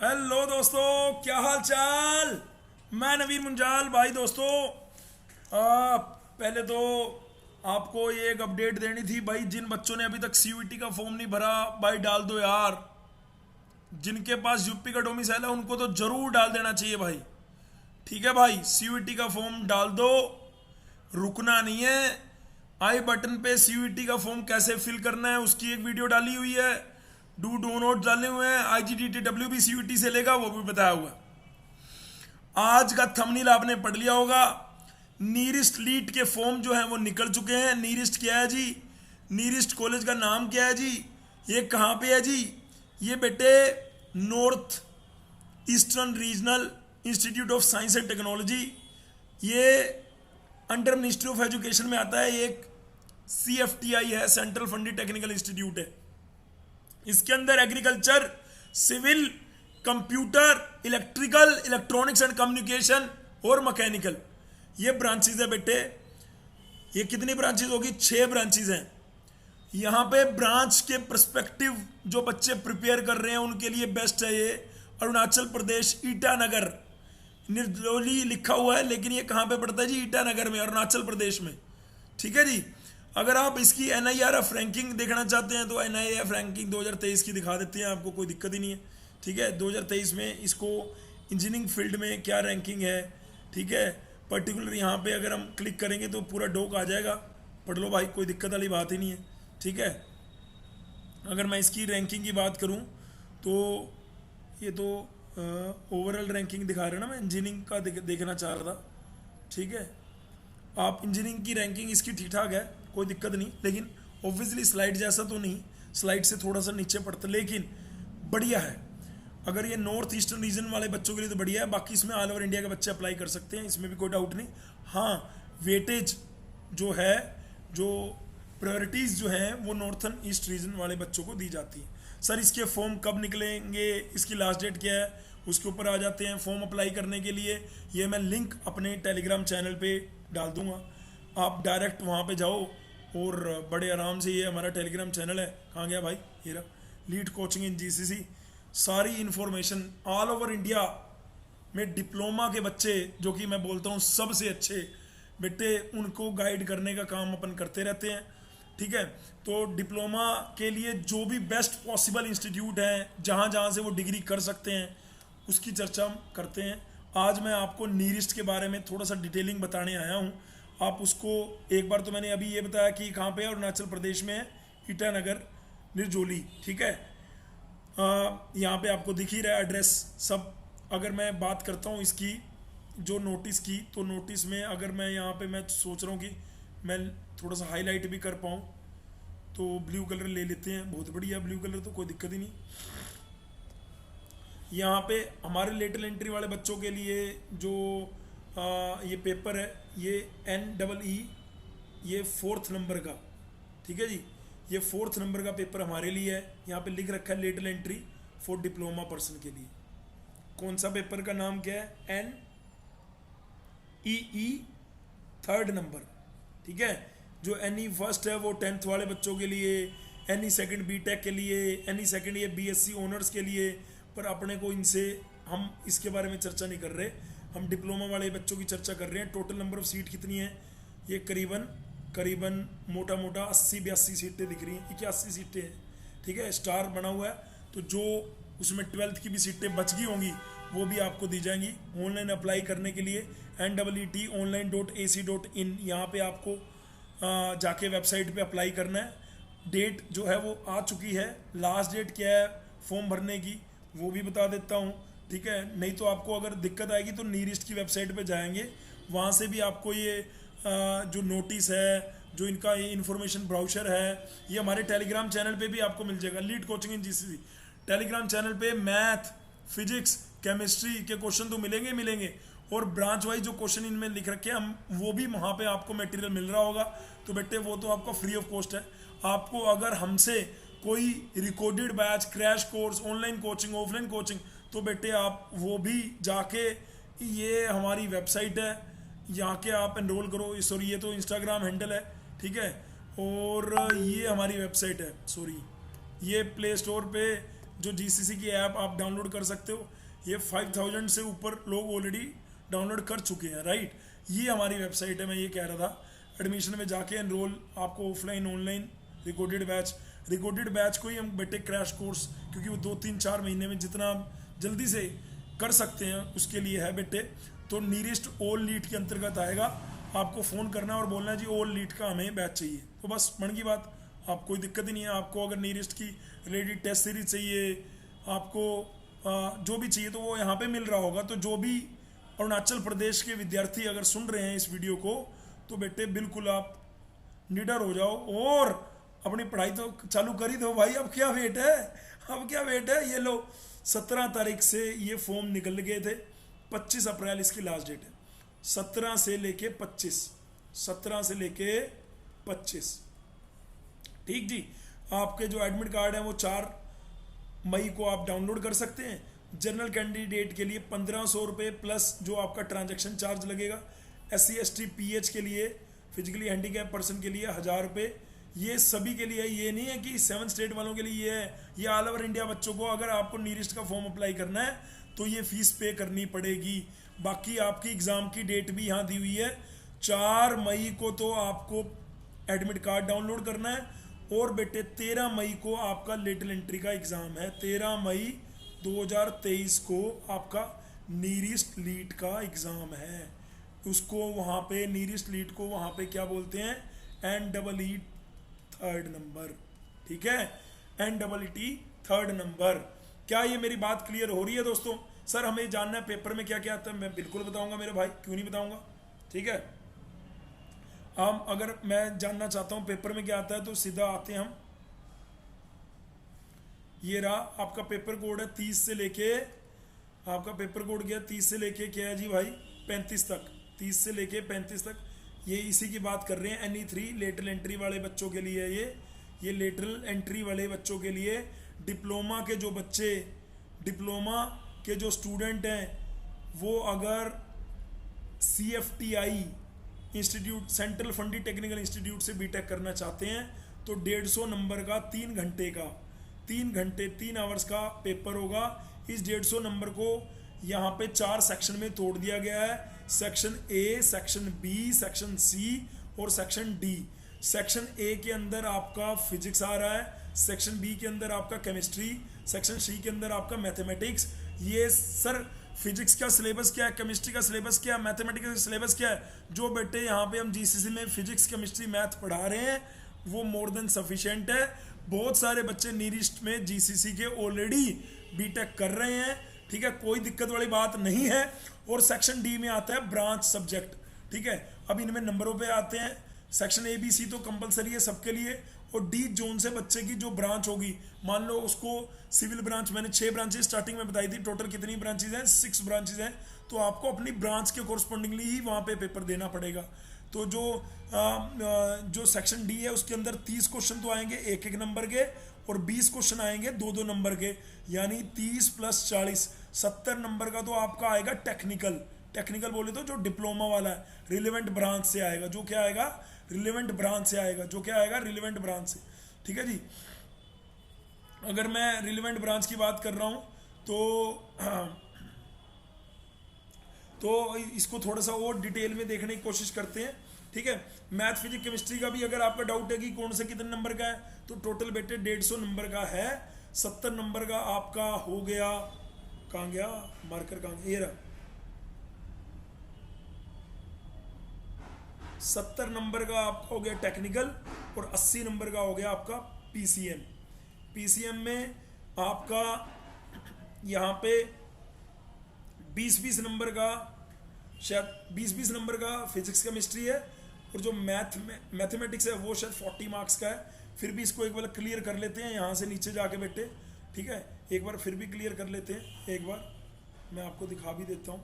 Hello दोस्तों, क्या हाल चाल। मैं नवीन मुंजाल भाई। दोस्तों पहले तो आपको ये एक अपडेट देनी थी भाई। जिन बच्चों ने अभी तक सीयूईटी का फॉर्म नहीं भरा भाई, डाल दो यार। जिनके पास यूपी का डोमिसाइल है उनको तो जरूर डाल देना चाहिए भाई। ठीक है भाई, सीयूईटी का फॉर्म डाल दो, रुकना नहीं है। आई बटन पे सीयूईटी का फॉर्म कैसे फिल करना है उसकी एक वीडियो डाली हुई है। डू नोट डाले हुए हैं। IGDTW भी सीयूईटी से लेगा, वो भी बताया हुआ। आज का थंबनेल आपने पढ़ लिया होगा। नीरिस्ट लीट के फॉर्म जो है वो निकल चुके हैं। नीरिस्ट क्या है जी? नीरिस्ट कॉलेज का नाम क्या है जी? ये कहाँ पे है जी? ये बेटे north eastern regional institute of science and technology, ये अंडर मिनिस्ट्री ऑफ एजुकेशन में आता है। एक CFTI है, सेंट्रल फंडेड टेक्निकल इंस्टीट्यूट है। इसके अंदर agriculture, civil, computer, electrical, electronics and communication और मैकेनिकल, ये ब्रांचेज है बेटे। ये कितनी ब्रांचेज होगी? 6 ब्रांचेज हैं। यहाँ पे ब्रांच के पर्सपेक्टिव जो बच्चे प्रिपेयर कर रहे हैं उनके लिए बेस्ट है ये अरुणाचल प्रदेश ईटानगर। निर्जोली लिखा हुआ है लेकिन ये कहाँ पे पड़ता है जी? ईटानगर में, अरुणाचल प्रदेश में। ठीक है जी। अगर आप इसकी NIRF रैंकिंग देखना चाहते हैं तो NIRF रैंकिंग 2023 की दिखा देते हैं आपको, कोई दिक्कत ही नहीं है। ठीक है, 2023 में इसको इंजीनियरिंग फील्ड में क्या रैंकिंग है। ठीक है, पर्टिकुलर यहाँ पे अगर हम क्लिक करेंगे तो पूरा डॉक आ जाएगा, पढ़ लो भाई, कोई दिक्कत वाली बात ही नहीं है। ठीक है, अगर मैं इसकी रैंकिंग की बात करूँ तो ये तो ओवरऑल रैंकिंग दिखा रहे हैं ना, मैं इंजीनियरिंग का देखना चाह रहा था। ठीक है, आप इंजीनियरिंग की रैंकिंग इसकी ठीक ठाक है, कोई दिक्कत नहीं, लेकिन ऑब्वियसली स्लाइड जैसा तो नहीं, स्लाइड से थोड़ा सा नीचे पड़ता, लेकिन बढ़िया है। अगर ये नॉर्थ ईस्टर्न रीजन वाले बच्चों के लिए तो बढ़िया है, बाकी इसमें ऑल ओवर इंडिया के बच्चे अप्लाई कर सकते हैं, इसमें भी कोई डाउट नहीं। हाँ, वेटेज जो है, जो प्रायोरिटीज़ जो हैं वो नॉर्थन ईस्ट रीजन वाले बच्चों को दी जाती है। सर इसके फॉर्म कब निकलेंगे, इसकी लास्ट डेट क्या है, उसके ऊपर आ जाते हैं। फॉर्म अप्लाई करने के लिए ये मैं लिंक अपने टेलीग्राम चैनल पे डाल दूंगा, आप डायरेक्ट वहाँ पे जाओ और बड़े आराम से, ये हमारा टेलीग्राम चैनल है। कहाँ गया भाई? ये रहा, लीड कोचिंग इन GCC। सारी इन्फॉर्मेशन ऑल ओवर इंडिया में डिप्लोमा के बच्चे, जो कि मैं बोलता हूँ सबसे अच्छे बेटे, उनको गाइड करने का काम अपन करते रहते हैं। ठीक है, तो डिप्लोमा के लिए जो भी बेस्ट पॉसिबल इंस्टीट्यूट हैं, जहाँ जहाँ से वो डिग्री कर सकते हैं, उसकी चर्चा हम करते हैं। आज मैं आपको नीरिस्ट के बारे में थोड़ा सा डिटेलिंग बताने आया हूँ। आप उसको एक बार तो मैंने अभी ये बताया कि कहाँ पे है, अरुणाचल प्रदेश में है, ईटानगर, निर्जोली। ठीक है, यहाँ पे आपको दिख ही रहा है एड्रेस सब। अगर मैं बात करता हूँ इसकी जो नोटिस की, तो नोटिस में अगर मैं यहाँ पे मैं सोच रहा हूँ कि मैं थोड़ा सा हाईलाइट भी कर पाऊँ, तो ब्लू कलर ले लेते हैं। बहुत बढ़िया, ब्लू कलर तो कोई दिक्कत ही नहीं। यहाँ पे हमारे लेटरल एंट्री वाले बच्चों के लिए जो ये पेपर है, ये NEE, ये 4th नंबर का। ठीक है जी, ये 4th नंबर का पेपर हमारे लिए है। यहाँ पे लिख रखा है lateral entry for diploma person के लिए। कौन सा पेपर का नाम क्या है? NEE 3rd number. ठीक है, जो NE फर्स्ट है वो 10th वाले बच्चों के लिए, NE सेकंड BTech के लिए, NE सेकंड ये BSc ऑनर्स के लिए। पर अपने को इनसे, हम इसके बारे में चर्चा नहीं कर रहे, हम डिप्लोमा वाले बच्चों की चर्चा कर रहे हैं। टोटल नंबर ऑफ सीट कितनी है? ये करीबन मोटा मोटा 80-82 सीटें दिख रही हैं, 81 सीटें हैं। ठीक है, स्टार बना हुआ है, तो जो उसमें 12th की भी सीटें बच गई होंगी वो भी आपको दी जाएंगी। ऑनलाइन अप्लाई करने के लिए NEET-online.ac.in, यहाँ पे आपको जाके वेबसाइट पे अप्लाई करना है। डेट जो है वो आ चुकी है। लास्ट डेट क्या है फॉर्म भरने की वो भी बता देता हूँ। ठीक है, नहीं तो आपको अगर दिक्कत आएगी तो नीरिस्ट की वेबसाइट पे जाएंगे, वहाँ से भी आपको ये जो नोटिस है, जो इनका ये इन्फॉर्मेशन ब्राउचर है, ये हमारे टेलीग्राम चैनल पे भी आपको मिल जाएगा। लीड कोचिंग इन GCC टेलीग्राम चैनल पे मैथ, फिजिक्स, केमिस्ट्री के क्वेश्चन तो मिलेंगे और ब्रांच वाइज जो क्वेश्चन इनमें लिख रखे हैं हम, वो भी वहाँ पे आपको मटेरियल मिल रहा होगा। तो बेटे वो तो आपका फ्री ऑफ कॉस्ट है। आपको अगर हमसे कोई recorded batch, crash course, online coaching, offline coaching, तो बेटे आप वो भी जाके, ये हमारी वेबसाइट है, यहाँ के आप एनरोल करो। सॉरी, ये तो इंस्टाग्राम हैंडल है। ठीक है, और ये हमारी वेबसाइट है। सॉरी, ये प्ले स्टोर पे जो जीसीसी की ऐप आप डाउनलोड कर सकते हो। ये 5000 से ऊपर लोग ऑलरेडी डाउनलोड कर चुके हैं, राइट। ये हमारी वेबसाइट है, मैं ये कह रहा था। एडमिशन में जाके एनरोल, आपको ऑफलाइन ऑनलाइन रिकॉर्डेड बैच को ही हम बेटे क्रैश कोर्स, क्योंकि वो 2-3-4 महीने में जितना जल्दी से कर सकते हैं उसके लिए है बेटे। तो नीरेस्ट ऑल लीड के अंतर्गत आएगा, आपको फ़ोन करना और बोलना जी ऑल लीड का हमें बैच चाहिए, तो बस बन की बात। आप कोई दिक्कत ही नहीं है। आपको अगर नीरेस्ट की रिलेटेड टेस्ट सीरीज चाहिए, आपको जो भी चाहिए तो वो यहाँ पे मिल रहा होगा। तो जो भी अरुणाचल प्रदेश के विद्यार्थी अगर सुन रहे हैं इस वीडियो को, तो बेटे बिल्कुल आप निडर हो जाओ और अपनी पढ़ाई तो चालू कर ही दो भाई। अब क्या वेट है, अब क्या वेट है। ये लो 17 तारीख से ये फॉर्म निकल गए थे, 25 अप्रैल इसकी लास्ट डेट है। 17 से लेके 25, 17 से लेके 25, ठीक जी। आपके जो एडमिट कार्ड है वो 4 मई को आप डाउनलोड कर सकते हैं। जनरल कैंडिडेट के लिए 1500 रुपये प्लस जो आपका ट्रांजैक्शन चार्ज लगेगा। SC/ST PH के लिए, फिजिकली हैंडीकैप पर्सन के लिए 1000 रुपये। ये सभी के लिए, ये नहीं है कि 7 स्टेट वालों के लिए ये है, ये ऑल ओवर इंडिया बच्चों को। अगर आपको नीरेस्ट का फॉर्म अप्लाई करना है तो ये फीस पे करनी पड़ेगी। बाकी आपकी एग्ज़ाम की डेट भी यहाँ दी हुई है, 4 मई को तो आपको एडमिट कार्ड डाउनलोड करना है। और बेटे 13 मई को आपका लेटल एंट्री का एग्ज़ाम है। 13 मई 2023 को आपका नीरेस्ट लीड का एग्ज़ाम है। उसको वहाँ पे नीरेस्ट लीड को वहाँ पे क्या बोलते हैं, NEET 3rd नंबर, ठीक है, NEET 3rd नंबर। क्या ये मेरी बात क्लियर हो रही है दोस्तों? सर हमें जानना है पेपर में क्या क्या आता है। मैं बिल्कुल बताऊंगा मेरे भाई, क्यों नहीं बताऊंगा, ठीक है। हम अगर मैं जानना चाहता हूँ पेपर में क्या आता है तो सीधा आते हैं हम। ये रहा आपका पेपर कोड है 30 से लेके, आपका पेपर कोड गया 30 से लेके क्या है जी भाई 35 तक, 30 से लेके 35 तक। ये इसी की बात कर रहे हैं। NE3 लेटरल एंट्री वाले बच्चों के लिए ये लेटरल एंट्री वाले बच्चों के लिए। डिप्लोमा के जो बच्चे, डिप्लोमा के जो स्टूडेंट हैं, वो अगर CFTI institute, central Fundy technical institute से बीटेक करना चाहते हैं तो 150 नंबर का 3 घंटे का 3 आवर्स का पेपर होगा। इस 150 नंबर को यहाँ पे 4 सेक्शन में तोड़ दिया गया है। Section A, section B, section C और सेक्शन D। सेक्शन A के अंदर आपका फिजिक्स आ रहा है, सेक्शन B के अंदर आपका केमिस्ट्री, सेक्शन C के अंदर आपका मैथमेटिक्स। ये सर फिजिक्स का सिलेबस क्या है, केमिस्ट्री का सिलेबस क्या है, मैथमेटिक्स का सिलेबस क्या है, जो बेटे यहाँ पे हम GCC में फिजिक्स केमिस्ट्री मैथ पढ़ा रहे हैं वो मोर देन सफिशिएंट है। बहुत सारे बच्चे नीरेस्ट में GCC के ऑलरेडी बीटेक कर रहे हैं, ठीक है, कोई दिक्कत वाली बात नहीं है। और सेक्शन D में आता है ब्रांच सब्जेक्ट, ठीक है। अब इनमें नंबरों पे आते हैं। सेक्शन A B C तो कंपलसरी है सबके लिए, और D जोन से बच्चे की जो ब्रांच होगी, मान लो उसको सिविल ब्रांच, मैंने 6 ब्रांचेज स्टार्टिंग में बताई थी, टोटल कितनी ब्रांचेज हैं, 6 ब्रांचेज हैं। तो आपको अपनी ब्रांच के कोरस्पॉन्डिंगली ही वहाँ पे पेपर देना पड़ेगा। तो जो सेक्शन D है उसके अंदर 30 क्वेश्चन तो आएंगे 1-1 नंबर के, और 20 क्वेश्चन आएंगे 2-2 नंबर के, यानी 30 + 40 70 नंबर का तो आपका आएगा टेक्निकल बोले तो जो डिप्लोमा वाला है, रिलेवेंट ब्रांच से आएगा। जो क्या आएगा, रिलेवेंट ब्रांच से आएगा। जो क्या आएगा, रिलेवेंट ब्रांच से, ठीक है जी। अगर मैं रिलेवेंट ब्रांच की बात कर रहा हूँ तो इसको थोड़ा सा और डिटेल में देखने की कोशिश करते हैं, ठीक है। मैथ फिजिक्स केमिस्ट्री का भी अगर आपका डाउट है कि कौन से कितने नंबर का है, तो टोटल बेटे 150 नंबर का है। 70 नंबर का आपका हो गया, कहाँ गया मार्कर, कहाँ गया, ये रहा। 70 नंबर का आपका हो गया टेक्निकल, और 80 नंबर का हो गया आपका PCM में आपका यहाँ पे 20-20 नंबर का, शायद 20-20 नंबर का फिजिक्स केमिस्ट्री है, और जो मैथमेटिक्स है वो शायद 40 मार्क्स का है। फिर भी इसको एक बार क्लियर कर लेते हैं यहाँ से नीचे जाके बेटे, ठीक है, एक बार फिर भी क्लियर कर लेते हैं। एक बार मैं आपको दिखा भी देता हूँ,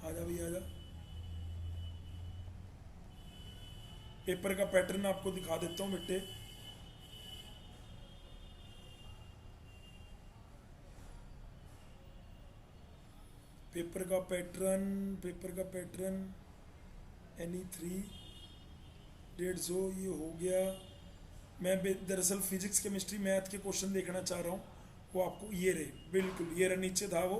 आजा भैया आजा। पेपर का पैटर्न आपको दिखा देता हूँ बेटे। पेपर का पैटर्न NE3 150 ये हो गया। मैं दरअसल फिजिक्स केमिस्ट्री मैथ के क्वेश्चन देखना चाह रहा हूँ, वो आपको ये रहे, बिल्कुल ये रहा, नीचे था वो,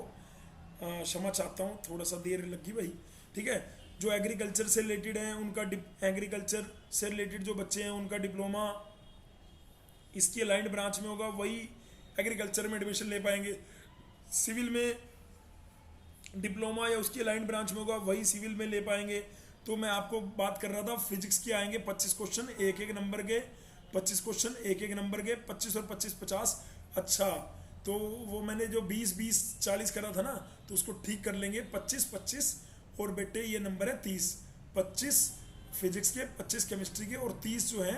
क्षमा चाहता हूँ थोड़ा सा देर लगी भाई। ठीक है, जो एग्रीकल्चर से रिलेटेड हैं उनका एग्रीकल्चर से रिलेटेड जो बच्चे हैं उनका डिप्लोमा इसकी अलाइंड ब्रांच में होगा, वही एग्रीकल्चर में एडमिशन ले पाएंगे। सिविल में डिप्लोमा या उसकी अलाइंड ब्रांच में होगा, वही सिविल में ले पाएंगे। तो मैं आपको बात कर रहा था फिजिक्स के आएंगे 25 क्वेश्चन एक एक नंबर के, 25 क्वेश्चन एक एक नंबर के, 25 और 25 50। अच्छा, तो वो मैंने जो 20 20 40 करा था ना, तो उसको ठीक कर लेंगे, 25 25 और बेटे ये नंबर है 30। 25 फिजिक्स के, 25 केमिस्ट्री के और 30 जो है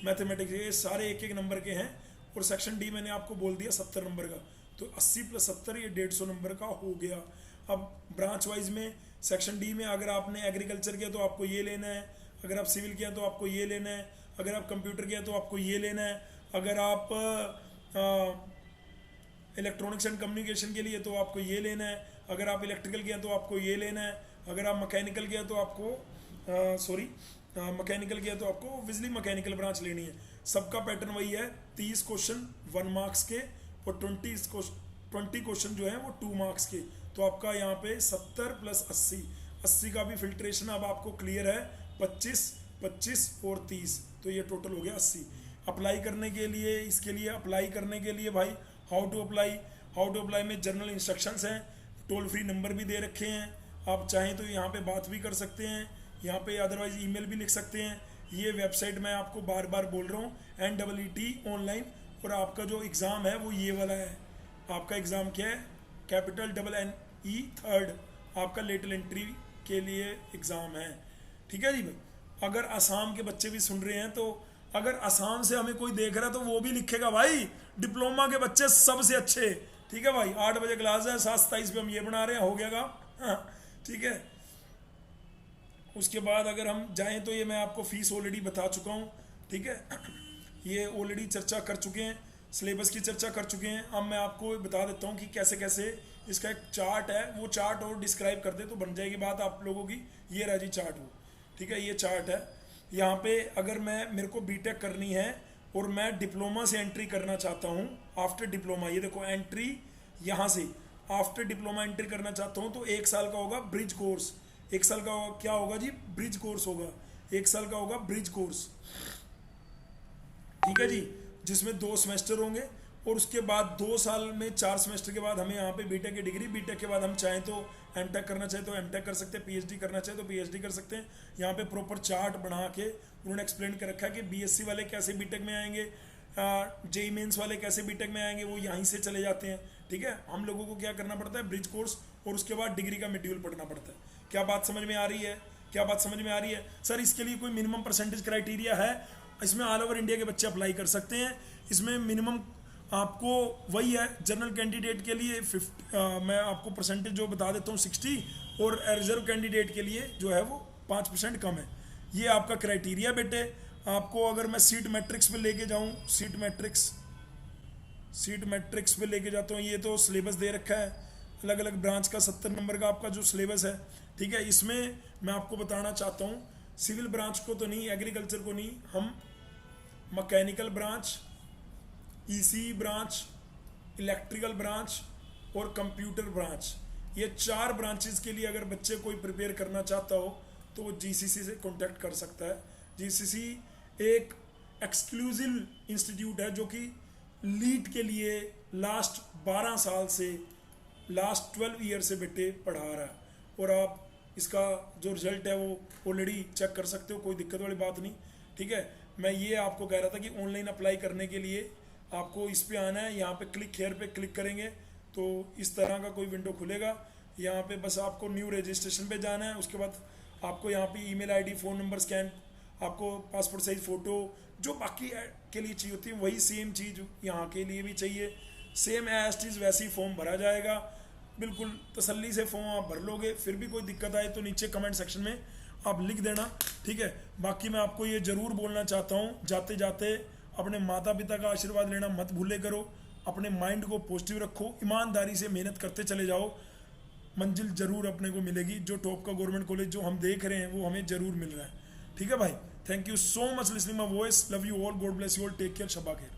मैथमेटिक्स के, सारे एक एक नंबर के हैं। और सेक्शन डी मैंने आपको बोल दिया 70 नंबर का, तो 80 + 70 ये 150 नंबर का हो गया। अब ब्रांच वाइज में सेक्शन डी में अगर आपने एग्रीकल्चर किया तो आपको ये लेना है, अगर आप सिविल किया तो आपको ये लेना है, अगर आप कंप्यूटर किया तो आपको ये लेना है, अगर आप इलेक्ट्रॉनिक्स एंड कम्युनिकेशन के लिए तो आपको ये लेना है, अगर आप इलेक्ट्रिकल किया तो आपको ये लेना है, अगर आप मैकेनिकल किया तो आपको मैकेनिकल किया तो आपको बिजली मैकेनिकल ब्रांच लेनी है। सबका पैटर्न वही है, 30 क्वेश्चन 1 मार्क्स के और 20 क्वेश्चन जो है वो 2 मार्क्स के। तो आपका यहाँ पे 70 + 80, 80 का भी फिल्ट्रेशन अब आपको क्लियर है, 25 25 और 30, तो ये टोटल हो गया 80। अप्लाई करने के लिए, इसके लिए अप्लाई करने के लिए भाई हाउ टू अप्लाई में जनरल इंस्ट्रक्शंस हैं, टोल फ्री नंबर भी दे रखे हैं, आप चाहें तो यहाँ पे बात भी कर सकते हैं, यहाँ पे अदरवाइज ईमेल भी लिख सकते हैं। ये वेबसाइट मैं आपको बार बार बोल रहा हूँ, NEET ऑनलाइन। और आपका जो एग्ज़ाम है वो ये वाला है, आपका एग्ज़ाम क्या है, कैपिटल NNE 3rd आपका लेटरल एंट्री के लिए एग्ज़ाम है। ठीक है जी भाई। अगर असम के बच्चे भी सुन रहे हैं तो अगर असम से हमें कोई देख रहा है तो वो भी लिखेगा भाई, डिप्लोमा के बच्चे सबसे अच्छे। ठीक है भाई, 8 बजे क्लास है, 7:27 पे हम ये बना रहे हैं, हो गया काम। ठीक है, उसके बाद अगर हम जाएं तो ये मैं आपको फीस ऑलरेडी बता चुका हूँ। ठीक है, ये ऑलरेडी चर्चा कर चुके हैं, सिलेबस की चर्चा कर चुके हैं। अब मैं आपको बता देता हूँ कि कैसे कैसे इसका एक चार्ट है, वो चार्ट और डिस्क्राइब कर दे तो बन जाएगी बात आप लोगों की। ये रहा जी चार्ट वो। ठीक है, ये चार्ट है। यहाँ पे अगर मेरे को बीटेक करनी है और मैं डिप्लोमा से एंट्री करना चाहता हूँ, आफ्टर डिप्लोमा, ये देखो एंट्री यहाँ से आफ्टर डिप्लोमा एंट्री करना चाहता हूँ तो 1 साल का होगा ब्रिज कोर्स। 1 साल का क्या होगा जी, ब्रिज कोर्स होगा। 1 साल का होगा ब्रिज कोर्स। ठीक है जी, जिसमें 2 सेमेस्टर होंगे और उसके बाद 2 साल में 4 सेमेस्टर के बाद हमें यहाँ पे बीटेक की डिग्री, बीटेक के बाद हम चाहें तो एमटेक करना चाहे तो एमटेक कर सकते हैं, पीएचडी करना चाहे तो पीएचडी कर सकते हैं। यहाँ पे प्रॉपर चार्ट बना के उन्होंने एक्सप्लेन कर रखा है कि बीएससी वाले कैसे बीटेक में आएंगे, जेई मेंस वाले कैसे बीटेक में आएंगे, वो यहीं से चले जाते हैं। ठीक है, हम लोगों को क्या करना पड़ता है, ब्रिज कोर्स और उसके बाद डिग्री का मॉड्यूल पढ़ना पड़ता है। क्या बात समझ में आ रही है? क्या बात समझ में आ रही है? सर इसके लिए कोई मिनिमम परसेंटेज क्राइटेरिया है? इसमें ऑल ओवर इंडिया के बच्चे अप्लाई कर सकते हैं। इसमें मिनिमम आपको वही है, जनरल कैंडिडेट के लिए 50, मैं आपको परसेंटेज जो बता देता हूँ 60, और रिजर्व कैंडिडेट के लिए जो है वो 5% कम है। ये आपका क्राइटेरिया बेटे। आपको अगर मैं सीट मैट्रिक्स पे लेके जाऊँ, सीट मैट्रिक्स पे लेके जाता हूँ, ये तो सिलेबस दे रखा है अलग अलग ब्रांच का, 70 नंबर का आपका जो सिलेबस है। ठीक है, इसमें मैं आपको बताना चाहता हूँ, सिविल ब्रांच को तो नहीं, एग्रीकल्चर को नहीं, हम mechanical branch, EC branch, electrical branch और कंप्यूटर ब्रांच, ये 4 ब्रांचेस के लिए अगर बच्चे कोई प्रिपेयर करना चाहता हो तो वो जीसीसी से कांटेक्ट कर सकता है। जीसीसी एक एक्सक्लूसिव इंस्टीट्यूट है जो कि लीड के लिए लास्ट 12 साल से, लास्ट 12 ईयर से बेटे पढ़ा रहा है, और आप इसका जो रिजल्ट है वो ऑलरेडी चेक कर सकते हो, कोई दिक्कत वाली बात नहीं। ठीक है, मैं ये आपको कह रहा था कि ऑनलाइन अप्लाई करने के लिए आपको इस पे आना है, यहाँ पे क्लिक हेयर पे क्लिक करेंगे तो इस तरह का कोई विंडो खुलेगा। यहाँ पे बस आपको न्यू रजिस्ट्रेशन पे जाना है, उसके बाद आपको यहाँ पे email ID, phone number, scan, आपको पासपोर्ट साइज फ़ोटो, जो बाकी के लिए चाहिए होती है वही सेम चीज़ यहाँ के लिए भी चाहिए। सेम एज इट इज़ वैसे ही फॉर्म भरा जाएगा, बिल्कुल तसल्ली से फॉर्म आप भर लोगे। फिर भी कोई दिक्कत आए तो नीचे कमेंट सेक्शन में आप लिख देना। ठीक है, बाकी मैं आपको ये ज़रूर बोलना चाहता हूँ, जाते जाते अपने माता पिता का आशीर्वाद लेना मत भूले करो, अपने माइंड को पॉजिटिव रखो, ईमानदारी से मेहनत करते चले जाओ, मंजिल जरूर अपने को मिलेगी। जो टॉप का गवर्नमेंट कॉलेज जो हम देख रहे हैं वो हमें जरूर मिल रहा है। ठीक है भाई, thank you so much listening my voice, love you all, God bless you all, take care, शबा खैर।